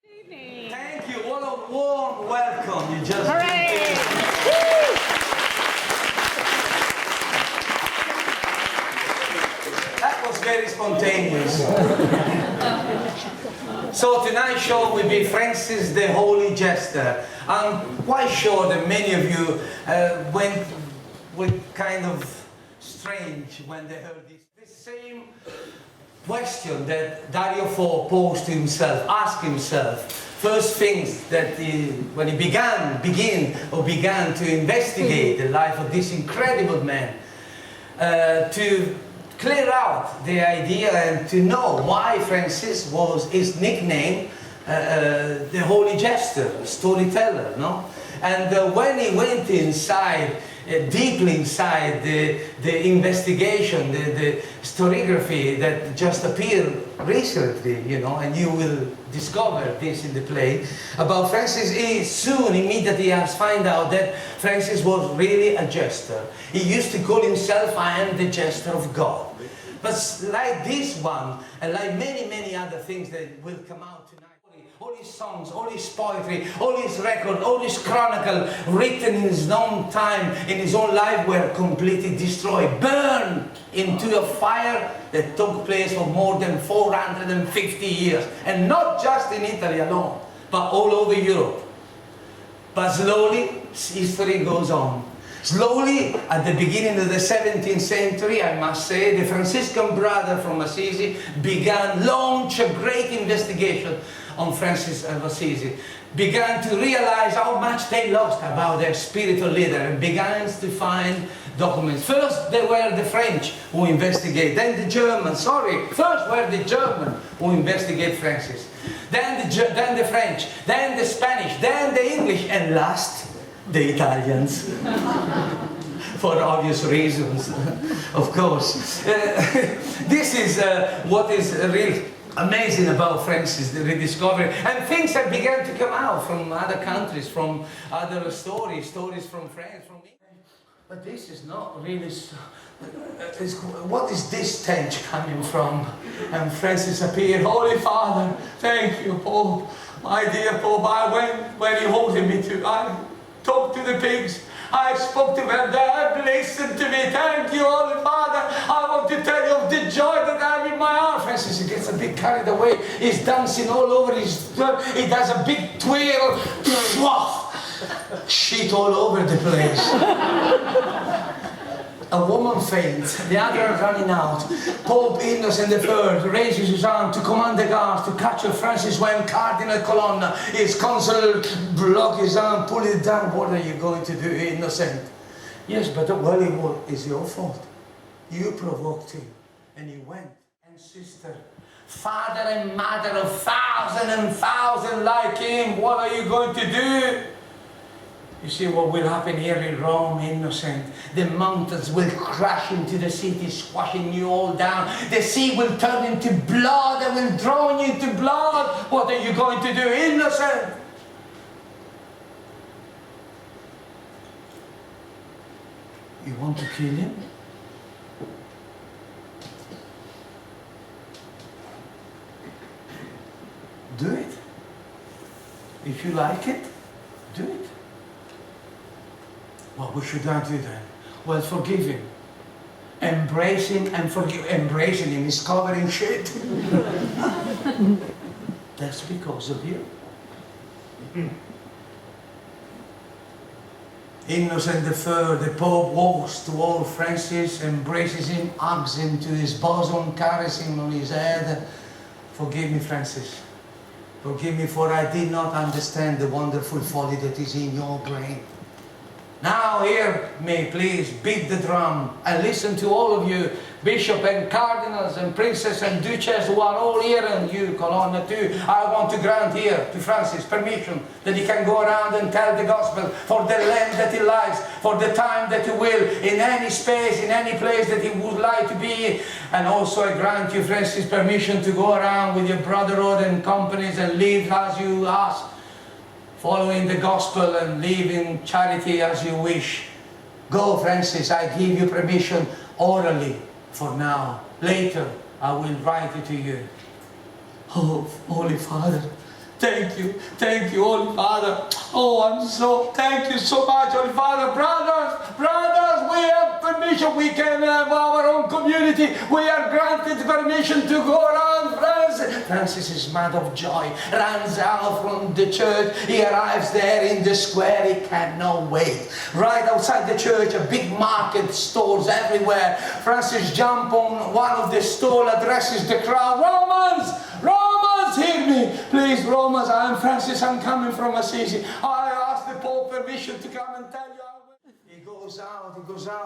Thank you. What a warm welcome you just Hooray! That was very spontaneous. So tonight's show will be Francis the Holy Jester. I'm quite sure that many of you went kind of strange when they heard this. The same question that Dario Fo posed to himself, asked himself. First things that when he began to investigate the life of this incredible man, to clear out the idea and to know why Francis was his nickname, the Holy Jester, storyteller, no? And when he went inside, deeply inside the investigation, the historiography that just appeared recently, you know, and you will discover this in the play, about Francis, he soon, immediately has found out that Francis was really a jester. He used to call himself, I am the jester of God. But like this one, and like many, many other things that will come out tonight, all his songs, all his poetry, all his record, all his chronicle, written in his own time, in his own life, were completely destroyed, burned into a fire that took place for more than 450 years. And not just in Italy alone, but all over Europe. But slowly, history goes on. Slowly, at the beginning of the 17th century, I must say, the Franciscan brother from Assisi launched a great investigation on Francis of Assisi, began to realize how much they lost about their spiritual leader, and began to find documents. First, they were the French who investigate, then the Germans, first were the Germans who investigate Francis, then the French, then the Spanish, then the English, and last, the Italians. For obvious reasons, of course. This is what is really amazing about Francis, the rediscovery. And things have begun to come out from other countries, from other stories from France, from England. But this is not really... what is this stench coming from? And Francis appeared, Holy Father, thank you, Pope, my dear Pope. I went where you wanted me to. I talked to the pigs. I spoke to them. They have listened to me. Thank you, Holy Father. I want to tell you of the joy that I have in my heart. Francis, he gets a bit carried away. He's dancing all over his... He does a big twirl. Shit all over the place. A woman faints, the other are running out. Pope Innocent III raises his arm to command the guards to capture Francis when Cardinal Colonna, his consul, block his arm, pull it down. What are you going to do, Innocent? Yes, but well, it's your fault. You provoked him, and he went. And sister, father and mother of thousands and thousands like him, what are you going to do? You see what will happen here in Rome, Innocent? The mountains will crash into the city, squashing you all down. The sea will turn into blood and will drown you into blood. What are you going to do, Innocent? You want to kill him? Do it. If you like it, do it. What should I do then? Well, forgive him. Embrace him and forgive. Embracing him is covering shit. That's because of you. Innocent III, the Pope, walks to old Francis, embraces him, hugs him to his bosom, caresses him on his head. Forgive me, Francis. Forgive me, for I did not understand the wonderful folly that is in your brain. Now hear me, please, beat the drum and listen to all of you, bishop and cardinals and princess and duchess who are all here, and you, Colonna, too. I want to grant here to Francis permission that he can go around and tell the gospel for the land that he likes, for the time that he will, in any space, in any place that he would like to be. And also I grant you, Francis, permission to go around with your brotherhood and companies and live as you ask, following the gospel and live in charity as you wish. Go, Francis, I give you permission orally for now. Later, I will write it to you. Oh, Holy Father, Thank you, Holy Father. Oh, thank you so much, Holy Father. Brothers, we have permission. We can have our own community. We are granted permission to go around. Francis is mad of joy, runs out from the church. He arrives there in the square. He cannot wait. Right outside the church, a big market, stores everywhere. Francis jumps on one of the stalls, addresses the crowd. Romans, hear me. Please, Romans, I am Francis. I'm coming from Assisi. I asked the Pope permission to come and tell you. He goes out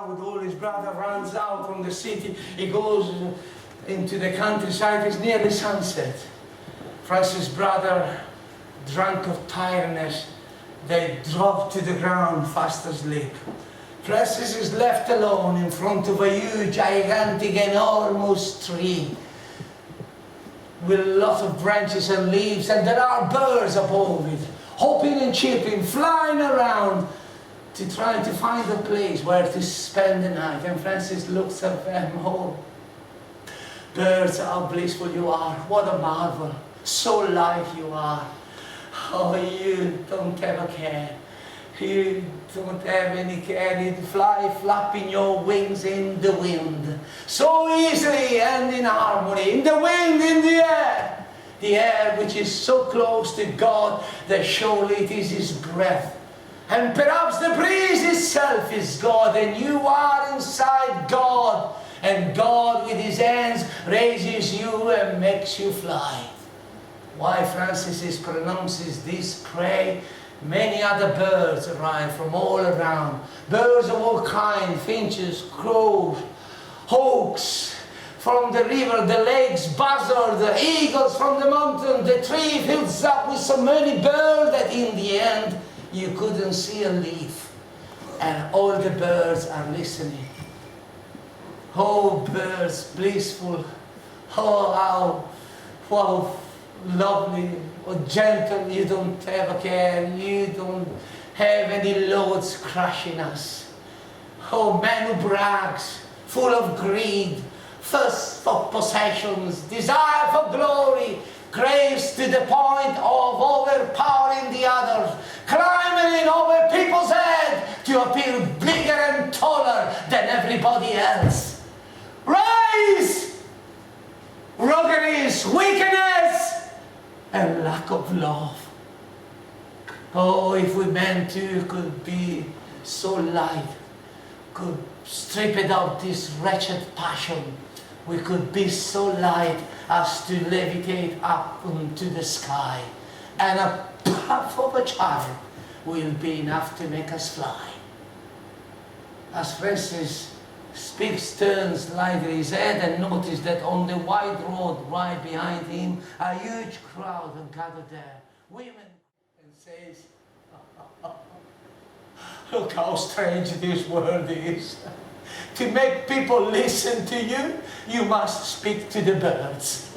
with all his brother, runs out from the city. He goes into the countryside. It's nearly sunset. Francis' brother, drunk of tiredness, they drop to the ground fast asleep. Francis is left alone in front of a huge, gigantic, enormous tree with a lot of branches and leaves, and there are birds above it, hopping and chirping, flying around to try to find a place where to spend the night. And Francis looks at them. Oh, birds, how blissful you are. What a marvel. So light you are. Oh, you don't have a care. You don't have any care. You fly flapping your wings in the wind. So easily and in harmony. In the wind, in the air. The air which is so close to God that surely it is His breath. And perhaps the breeze itself is God, and you are inside God. And God with His hands raises you and makes you fly. Why Francis pronounces this prayer, many other birds arrive from all around. Birds of all kinds, finches, crows, hawks, from the river, the lakes, buzzards, the eagles from the mountain. The tree fills up with so many birds that in the end you couldn't see a leaf. And all the birds are listening. Oh, birds, blissful. Oh, how lovely, or gentle. You don't have a care. You don't have any loads crushing us. Oh, man who brags, full of greed, thirst for possessions, desire for glory, craves to the point of overpowering the others, climbing in over people's head to appear bigger and taller than everybody else. Rise! Rogueries, wickedness, and lack of love. Oh, if we men too could be so light, could strip it out this wretched passion, we could be so light as to levitate up into the sky, and a puff of a child will be enough to make us fly. As Francis speaks, turns slightly his head and notices that on the wide road right behind him, a huge crowd have gathered there, women, and says, look how strange this world is. To make people listen to you, you must speak to the birds.